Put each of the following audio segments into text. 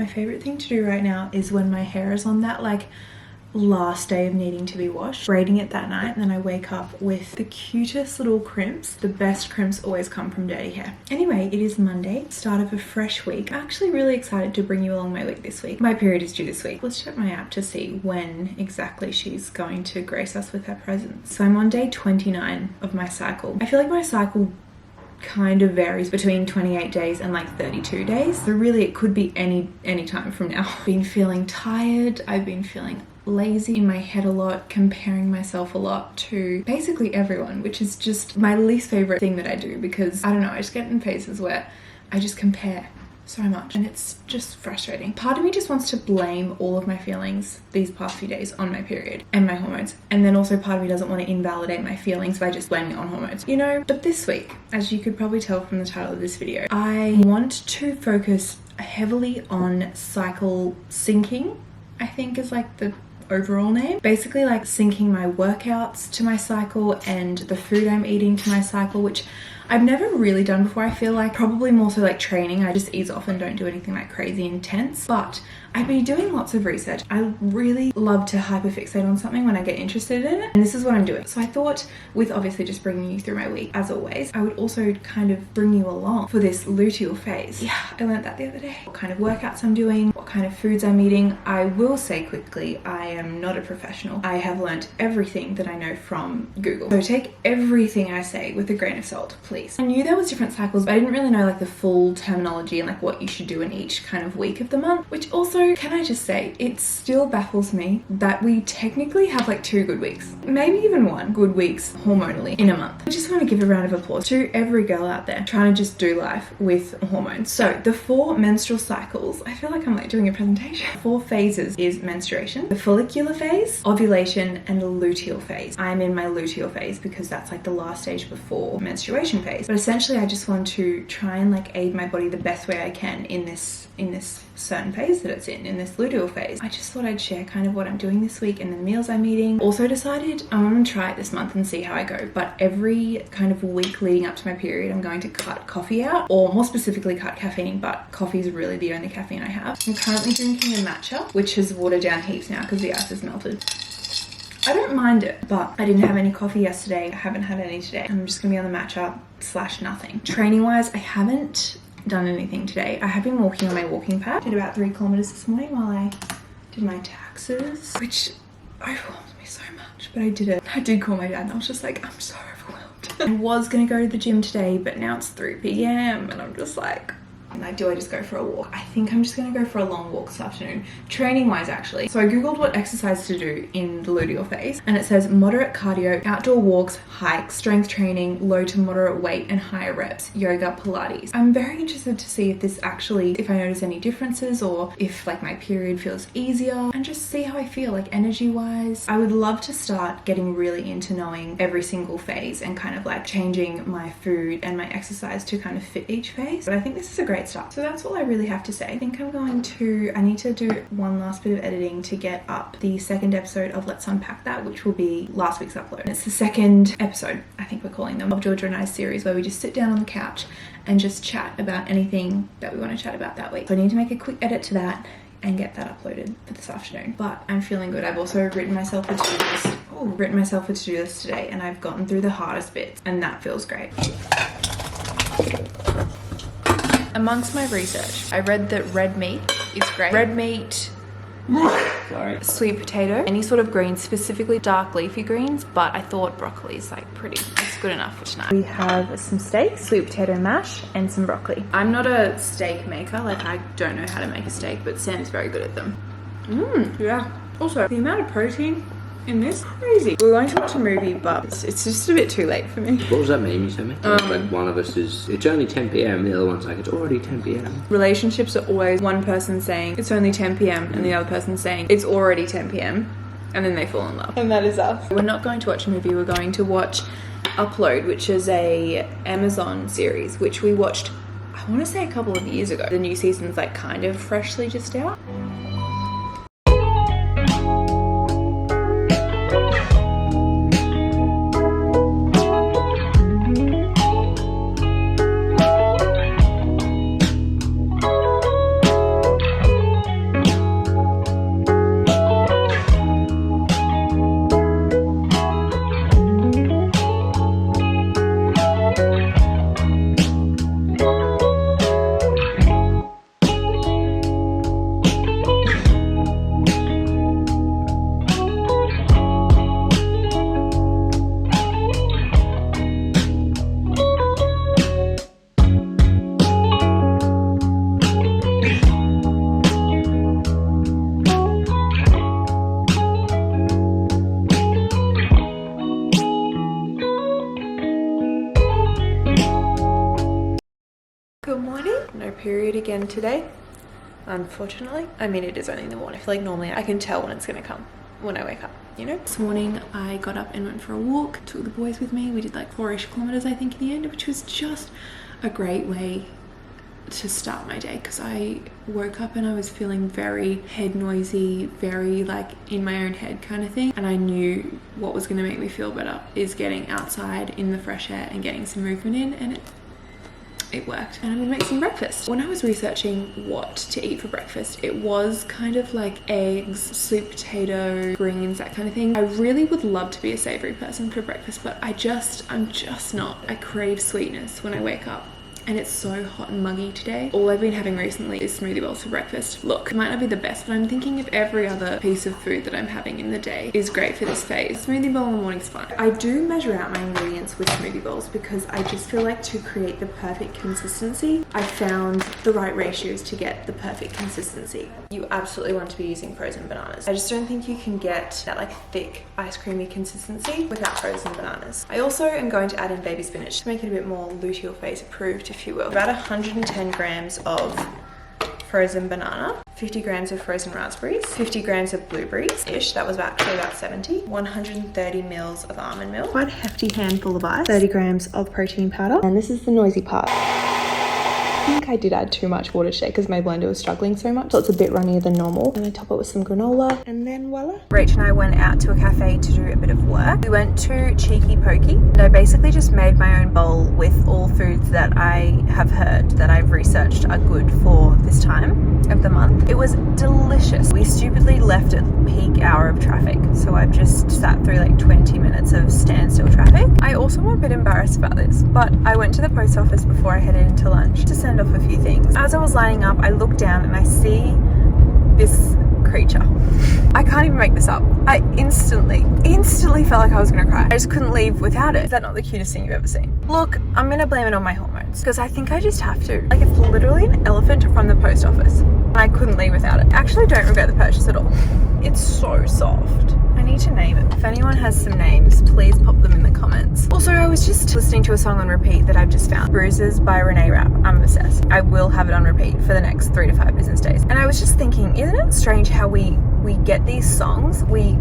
My favorite thing to do right now is when my hair is on that like last day of needing to be washed, braiding it that night, and then I wake up with the cutest little crimps. The best crimps always come from dirty hair. Anyway, it is Monday, start of a fresh week. I'm actually really excited to bring you along my week this week. My period is due this week. Let's check my app to see when exactly she's going to grace us with her presence. So I'm on day 29 of my cycle. I feel like my cycle kind of varies between 28 days and like 32 days. So really it could be any time from now. I've been feeling tired. I've been feeling lazy in my head a lot, comparing myself a lot to basically everyone, which is just my least favorite thing that I do, because I don't know, I just get in phases where I just compare so much and it's just frustrating. Part of me just wants to blame all of my feelings these past few days on my period and my hormones, and then also part of me doesn't want to invalidate my feelings by just blaming it on hormones, you know. But this week, as you could probably tell from the title of this video, I want to focus heavily on cycle syncing, I think is like the overall name. Basically like syncing my workouts to my cycle and the food I'm eating to my cycle, which I've never really done before. I feel like probably more so like training. I just ease off and don't do anything like crazy intense, but I've been doing lots of research. I really love to hyperfixate on something when I get interested in it, and this is what I'm doing. So I thought, with obviously just bringing you through my week as always, I would also kind of bring you along for this luteal phase. Yeah, I learned that the other day. What kind of workouts I'm doing, what kind of foods I'm eating. I will say quickly, I am not a professional. I have learned everything that I know from Google. So take everything I say with a grain of salt, please. I knew there was different cycles, but I didn't really know like the full terminology and like what you should do in each kind of week of the month, which also, can I just say, it still baffles me that we technically have like 2 good weeks, maybe even 1 good weeks hormonally in a month. I just want to give a round of applause to every girl out there trying to just do life with hormones. So the 4 menstrual cycles, I feel like I'm like doing a presentation. 4 phases is menstruation, the follicular phase, ovulation, and the luteal phase. I'm in my luteal phase because that's like the last stage before menstruation phase. But essentially I just want to try and like aid my body the best way I can in this certain phase that it's in this luteal phase. I just thought I'd share kind of what I'm doing this week and the meals I'm eating. Also decided I'm going to try it this month and see how I go, but every kind of week leading up to my period I'm going to cut coffee out, or more specifically cut caffeine, but coffee is really the only caffeine I have. I'm currently drinking a matcha, which has watered down heaps now because the ice has melted. I don't mind it, but I didn't have any coffee yesterday. I haven't had any today. I'm just gonna be on the matcha / nothing. Training wise, I haven't done anything today. I have been walking on my walking pad. Did about 3 kilometers this morning while I did my taxes, which overwhelmed me so much, but I did it. I did call my dad and I was just like, I'm so overwhelmed. I was gonna go to the gym today, but now it's 3 p.m. and I'm just like, do I just go for a walk? I think I'm just gonna go for a long walk this afternoon, training wise actually. So I googled what exercise to do in the luteal phase, and it says moderate cardio, outdoor walks, hikes, strength training, low to moderate weight and higher reps, yoga, Pilates. I'm very interested to see if this actually, if I notice any differences, or if like my period feels easier, and just see how I feel like energy wise. I would love to start getting really into knowing every single phase and kind of like changing my food and my exercise to kind of fit each phase. But I think this is a great start. So that's all I really have to say. I think I need to do one last bit of editing to get up the 2nd episode of Let's Unpack That, which will be last week's upload. And it's the 2nd episode, I think we're calling them, of Georgia and I's series, where we just sit down on the couch and just chat about anything that we want to chat about that week. So I need to make a quick edit to that and get that uploaded for this afternoon. But I'm feeling good. I've also written myself a to-do list today, and I've gotten through the hardest bits, and that feels great. Amongst my research, I read that red meat is great. Red meat, sweet potato, any sort of greens, specifically dark leafy greens, but I thought broccoli is like it's good enough for tonight. We have some steak, sweet potato mash, and some broccoli. I'm not a steak maker, like I don't know how to make a steak, but Sam's very good at them. Yeah. Also, the amount of protein in this, crazy. We're going to watch a movie, but it's just a bit too late for me. What was that meme you sent me? Like one of us is, it's only 10 p.m, the other one's like, it's already 10 p.m. Relationships are always one person saying it's only 10 p.m. and the other person saying it's already 10 p.m. and then they fall in love. And that is us. We're not going to watch a movie, we're going to watch Upload, which is a Amazon series, which we watched, I want to say a couple of years ago. The new season's like kind of freshly just out. period again today, unfortunately. I mean, it is only in the morning. I feel like normally I can tell when it's gonna come when I wake up, you know? This morning I got up and went for a walk, took the boys with me. We did like 4-ish kilometers, I think, in the end, which was just a great way to start my day, because I woke up and I was feeling very head noisy, very like in my own head kind of thing, and I knew what was going to make me feel better is getting outside in the fresh air and getting some movement in, and it worked. And I'm gonna make some breakfast. When I was researching what to eat for breakfast, it was kind of like eggs, sweet potato, greens, that kind of thing. I really would love to be a savory person for breakfast, but I'm just not. I crave sweetness when I wake up. And it's so hot and muggy today. All I've been having recently is smoothie bowls for breakfast. Look, it might not be the best, but I'm thinking if every other piece of food that I'm having in the day is great for this phase, a smoothie bowl in the morning's fine. I do measure out my ingredients with smoothie bowls because I just feel like to create the perfect consistency, I found the right ratios to get the perfect consistency. You absolutely want to be using frozen bananas. I just don't think you can get that like thick ice creamy consistency without frozen bananas. I also am going to add in baby spinach to make it a bit more luteal phase approved, if you will. About 110 grams of frozen banana, 50 grams of frozen raspberries, 50 grams of blueberries-ish, that was actually about 70, 130 mils of almond milk, quite a hefty handful of ice, 30 grams of protein powder, and this is the noisy part. I think I did add too much water today because my blender was struggling so much, so it's a bit runnier than normal. And I top it with some granola, and then voila. Rach and I went out to a cafe to do a bit of work. We went to Cheeky Pokey, and I basically just made my own bowl with all foods that I have heard that I've researched are good for this time of the month. It was delicious. We stupidly left at peak hour of traffic, so I've just sat through like 20 minutes of standstill traffic. I also am a bit embarrassed about this, but I went to the post office before I headed into lunch to send off a few things. As I was lining up, I looked down and I see this creature. I can't even make this up. I instantly felt like I was gonna cry. I just couldn't leave without it. Is that not the cutest thing you've ever seen? Look, I'm gonna blame it on my hormones because I think I just have to. Like, it's literally an elephant from the post office and I couldn't leave without it. I actually don't regret the purchase at all. It's so soft. I need to name it. If anyone has some names, please pop them in the comments. Also, I was just listening to a song on repeat that I've just found. Bruises by Renee Rapp. I'm obsessed. I will have it on repeat for the next 3 to 5 business days. And I was just thinking, isn't it strange how we get these songs, we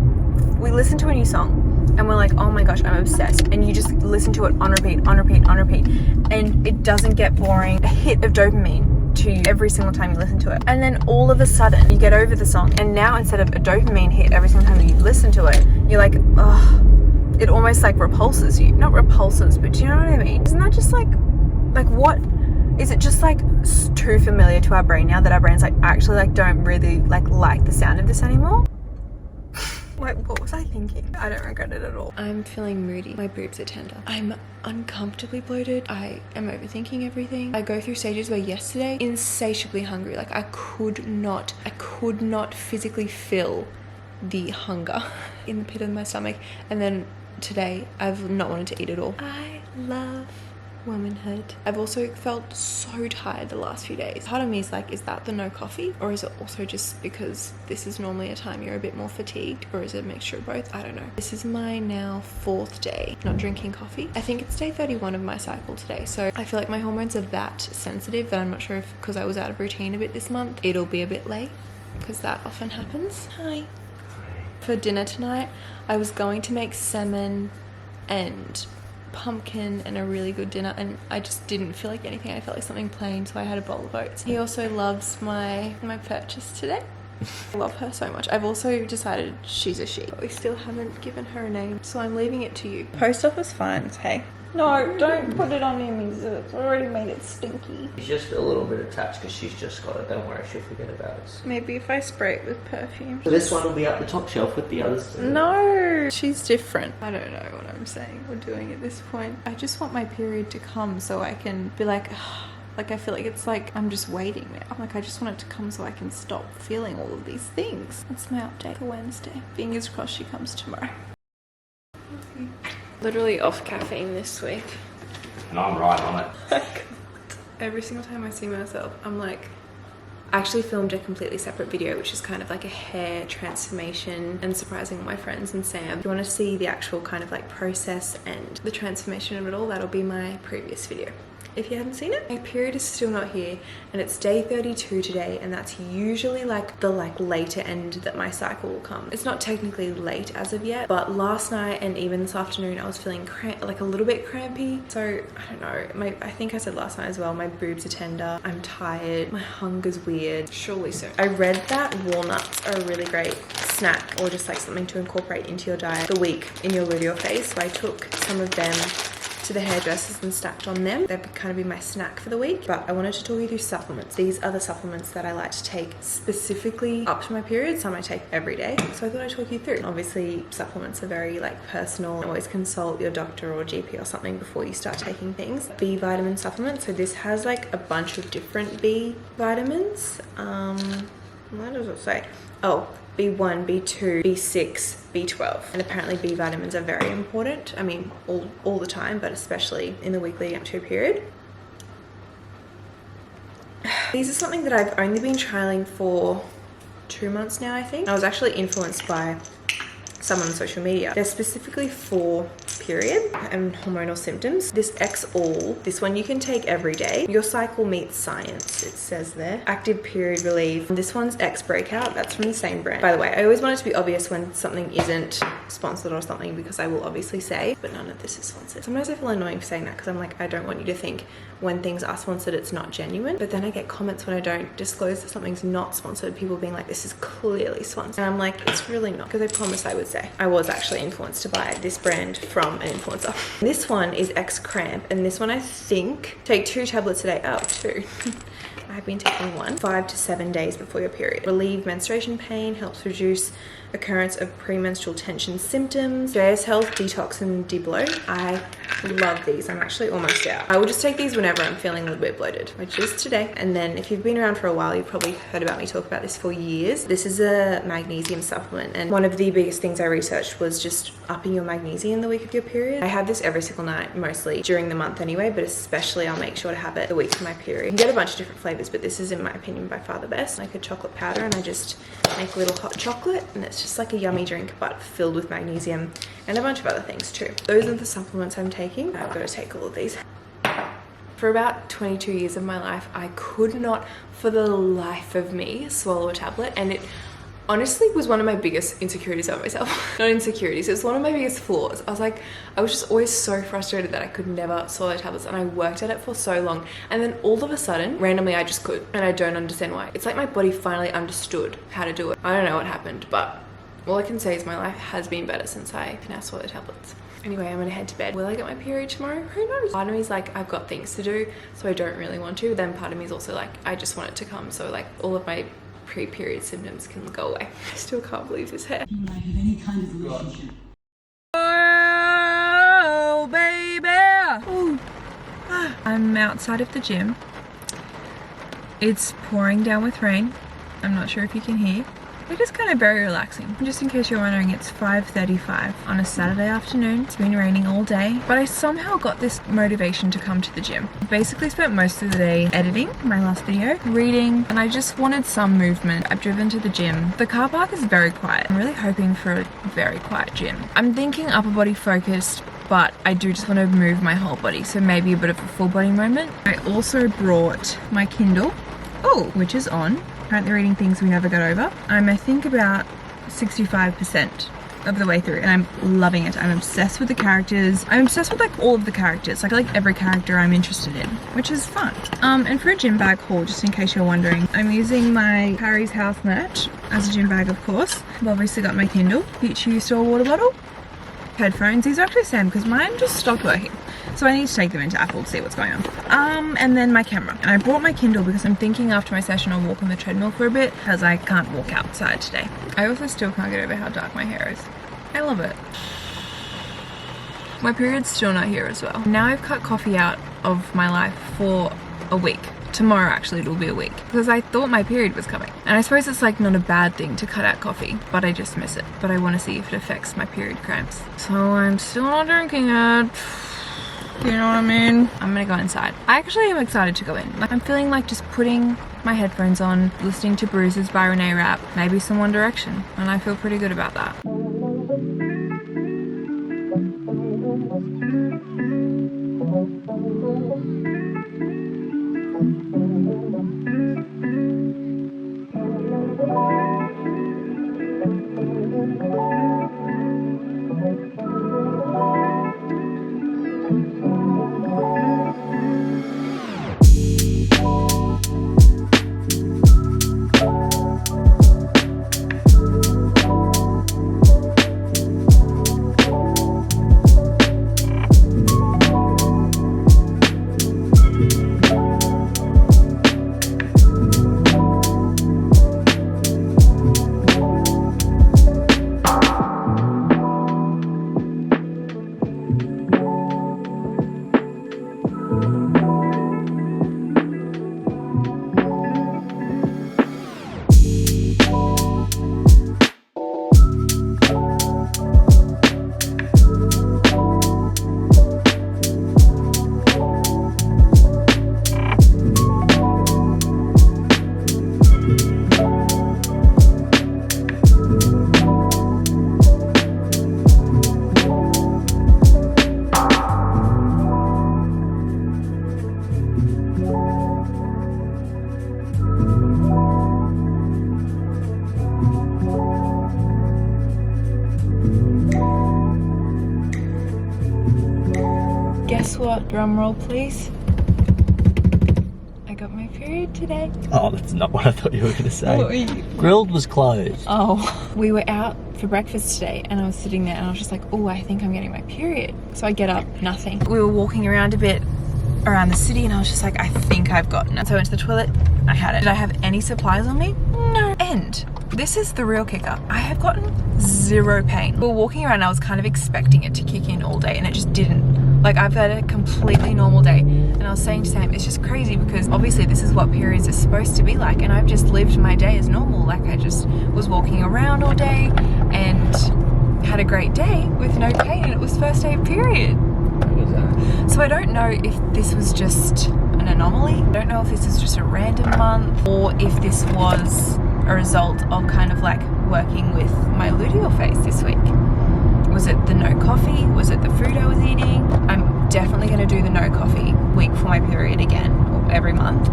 listen to a new song and we're like, oh my gosh, I'm obsessed. And you just listen to it on repeat, on repeat, on repeat. And it doesn't get boring. A hit of dopamine to you every single time you listen to it. And then all of a sudden you get over the song, and now instead of a dopamine hit every single time you listen to it, you're like, oh, it almost like repulses you. Not repulses, but do you know what I mean? Isn't that just like what? Is it just like too familiar to our brain now that our brains like actually like don't really like the sound of this anymore? Like, what was I thinking? I don't regret it at all. I'm feeling moody. My boobs are tender. I'm uncomfortably bloated. I am overthinking everything. I go through stages where yesterday, insatiably hungry. Like, I could not physically feel the hunger in the pit of my stomach. And then today, I've not wanted to eat at all. I love womanhood. I've also felt so tired the last few days. Part of me is like, is that the no coffee? Or is it also just because this is normally a time you're a bit more fatigued? Or is it a mixture of both? I don't know. This is my now 4th day not drinking coffee. I think it's day 31 of my cycle today. So I feel like my hormones are that sensitive that I'm not sure if, because I was out of routine a bit this month, it'll be a bit late, because that often happens. Hi. For dinner tonight, I was going to make salmon and pumpkin and a really good dinner, and I just didn't feel like anything. I felt like something plain, so I had a bowl of oats. He also loves my purchase today. I love her so much. I've also decided she's a she. We still haven't given her a name, so I'm leaving it to you. Post office fines, hey? No, don't put it on him. It's already made it stinky. She's just a little bit attached because she's just got it. Don't worry, she'll forget about it. Maybe if I spray it with perfume. So this one will be up the top shelf with the others. No, she's different. I don't know what I'm saying or doing at this point. I just want my period to come so I can be like, like I feel like it's like I'm just waiting now. Like I just want it to come so I can stop feeling all of these things. That's my update for Wednesday. Fingers crossed she comes tomorrow. Literally off caffeine this week. And I'm right on it. Every single time I see myself, I'm like, I actually filmed a completely separate video, which is kind of like a hair transformation and surprising all my friends and Sam. If you want to see the actual kind of like process and the transformation of it all, that'll be my previous video. if you haven't seen it. My period is still not here, and it's day 32 today, and that's usually like the later end that my cycle will come. It's not technically late as of yet, but last night and even this afternoon I was feeling like a little bit crampy. So I don't know, I think I said last night as well, my boobs are tender, I'm tired, my hunger's weird. Surely soon. I read that walnuts are a really great snack, or just like something to incorporate into your diet the week in your luteal phase. So I took some of them to the hairdressers and stacked on them. They've kind of been my snack for the week. But I wanted to talk you through supplements. These are the supplements that I like to take specifically up to my period. Some I take every day. So I thought I'd talk you through. Obviously supplements are very like personal. Always consult your doctor or GP or something before you start taking things. B vitamin supplements. So this has like a bunch of different B vitamins. What does it say? Oh, B1, B2, B6, B12. And apparently B vitamins are very important. I mean, all the time, but especially in the week leading up to a period. These are something that I've only been trialing for 2 months now, I think. I was actually influenced by someone on social media. They're specifically for period and hormonal symptoms. This X-All, this one you can take every day. Your cycle meets science, it says there. Active period relief. This one's X-Breakout, that's from the same brand. By the way, I always want it to be obvious when something isn't sponsored or something, because I will obviously say, but none of this is sponsored. Sometimes I feel annoying for saying that, because I'm like, I don't want you to think when things are sponsored it's not genuine. But then I get comments when I don't disclose that something's not sponsored, people being like, this is clearly sponsored. And I'm like, it's really not, because I promised I would say. I was actually influenced to buy this brand from an influencer. This one is X-Cramp, and this one I think, take 2 tablets a day. Oh, 2. I've been taking 1 5 to 7 days before your period. Relieve menstruation pain, helps reduce occurrence of premenstrual tension symptoms. JS Health Detox and Debloat. I love these. I'm actually almost out. I will just take these whenever I'm feeling a little bit bloated, which is today. And then if you've been around for a while, you've probably heard about me talk about this for years. This is a magnesium supplement, and one of the biggest things I researched was just upping your magnesium the week of your period. I have this every single night, mostly during the month anyway, but especially I'll make sure to have it the week of my period. You can get a bunch of different flavors, but this is in my opinion by far the best. Like a chocolate powder, and I just make a little hot chocolate, and it's just like a yummy drink but filled with magnesium and a bunch of other things too. Those are the supplements I'm taking. I've got to take all of these. For about 22 years of my life, I could not for the life of me swallow a tablet, and it honestly was one of my biggest insecurities about myself. Not insecurities, it's one of my biggest flaws. I was just always so frustrated that I could never swallow tablets, and I worked at it for so long, and then all of a sudden randomly I just could, and I don't understand why. It's like my body finally understood how to do it. I don't know what happened, but all I can say is my life has been better since I can now swallow tablets. Anyway, I'm gonna head to bed. Will I get my period tomorrow? Who knows? Part of me is like, I've got things to do, so I don't really want to. Then part of me is also like, I just want it to come, so like all of my pre-period symptoms can go away. I still can't believe this hair. You and I have any kind of relationship. Oh, baby! Ooh. I'm outside of the gym. It's pouring down with rain. I'm not sure if you can hear. It is kind of very relaxing. Just in case you're wondering, it's 5:35 on a Saturday afternoon. It's been raining all day, but I somehow got this motivation to come to the gym. I basically spent most of the day editing my last video, reading, and I just wanted some movement. I've driven to the gym. The car park is very quiet. I'm really hoping for a very quiet gym. I'm thinking upper body focused, but I do just want to move my whole body, so maybe a bit of a full body moment. I also brought my Kindle, which is on. Currently reading things we never got over. I'm, I think, about 65% of the way through, and I'm loving it. I'm obsessed with the characters. I'm obsessed with like all of the characters. Like I like every character I'm interested in, which is fun. And for a gym bag haul, just in case you're wondering, I'm using my Harry's House merch as a gym bag, of course. I've obviously got my Kindle, Future Store water bottle, headphones. These are actually the same because mine just stopped working. So I need to take them into Apple to see what's going on. And then my camera. And I brought my Kindle because I'm thinking after my session I'll walk on the treadmill for a bit, because I can't walk outside today. I also still can't get over how dark my hair is. I love it. My period's still not here as well. Now I've cut coffee out of my life for a week. Tomorrow actually it'll be a week, because I thought my period was coming. And I suppose it's like not a bad thing to cut out coffee, but I just miss it. But I want to see if it affects my period cramps. So I'm still not drinking it. You know what I mean? I'm gonna go inside. I actually am excited to go in. Like I'm feeling like just putting my headphones on, listening to Bruises by Renee Rapp, maybe some One Direction, and I feel pretty good about that. what? Drum roll, please. I got my period today. Oh, that's not what I thought you were going to say. What were you? Grilled was closed. Oh, we were out for breakfast today and I was sitting there and I was just like, oh, I think I'm getting my period. So I get up, nothing. We were walking around a bit around the city and I was just like, I think I've gotten it. So I went to the toilet, I had it. Did I have any supplies on me? No. And this is the real kicker. I have gotten zero pain. We were walking around and I was kind of expecting it to kick in all day and it just didn't. Like, I've had a completely normal day and I was saying to Sam, it's just crazy because obviously this is what periods are supposed to be like and I've just lived my day as normal. Like, I just was walking around all day and had a great day with no pain and it was first day of period. So I don't know if this was just an anomaly. I don't know if this is just a random month or if this was a result of kind of like working with my luteal phase this week. Was it the no coffee? Was it the food I was eating? I'm definitely going to do the no coffee week for my period again, or every month.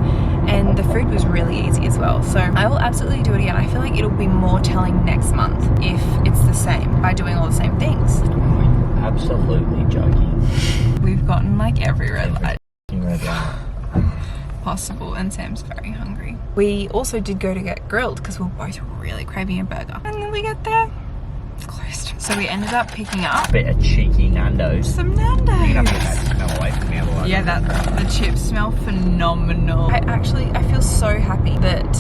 And the food was really easy as well. So I will absolutely do it again. I feel like it'll be more telling next month if it's the same by doing all the same things. Absolutely joking. We've gotten like every red light Red light. possible and Sam's very hungry. We also did go to get grilled because we were both really craving a burger. And then we get there, it's closed. So we ended up picking up Bit of cheeky Nando's. some Nando's. You're gonna put that smell away from me otherwise. Yeah, the chips smell phenomenal. I feel so happy that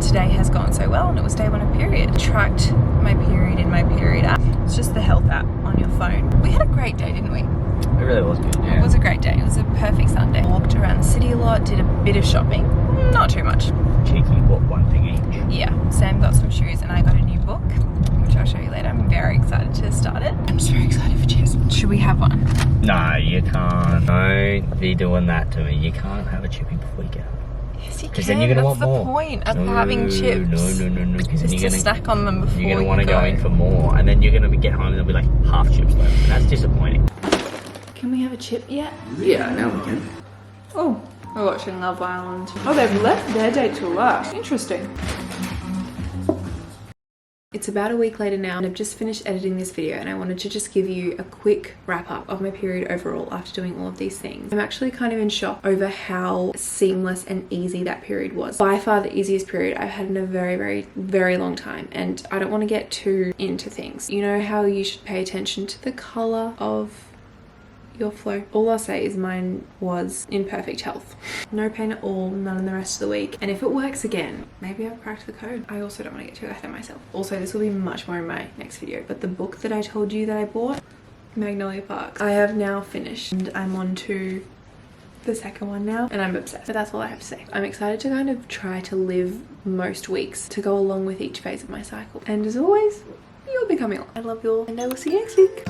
today has gone so well and it was day 1 of period. I tracked my period in my period app. It's just the health app on your phone. We had a great day, didn't we? It really was good, yeah. It was a great day. It was a perfect Sunday. Walked around the city a lot, did a bit of shopping. Not too much. Cheeky, what, one thing each? Yeah, Sam got some shoes and I got a new book, which I'll show you later. I'm very excited to start it. I'm just very excited for chips. Should we have one? No, you can't. Don't be doing that to me. You can't have a chippy before you get up. Yes, you can. Because then you're going to want That's more. the point of having chips. No. Because then Just to snack on them before you're going to you want to go go in for more. And then you're going to get home and there'll be like half chips left. And that's disappointing. Can we have a chip yet? Yeah, now we can. Oh, we're watching Love Island. Oh, they've left their date till last. Interesting. It's about a week later now and I've just finished editing this video and I wanted to just give you a quick wrap up of my period overall after doing all of these things. I'm actually kind of in shock over how seamless and easy that period was. By far the easiest period I've had in a very long time, and I don't want to get too into things. You know how you should pay attention to the colour of your flow. All I'll say is mine was in perfect health. No pain at all, none in the rest of the week. And if it works again, maybe I've cracked the code. I also don't want to get too ahead of myself. Also, this will be much more in my next video, but the book that I told you that I bought, Magnolia Park, I have now finished and I'm on to the second one now and I'm obsessed. But that's all I have to say. I'm excited to kind of try to live most weeks to go along with each phase of my cycle. And as always, you'll be coming along. I love you all and I will see you next week.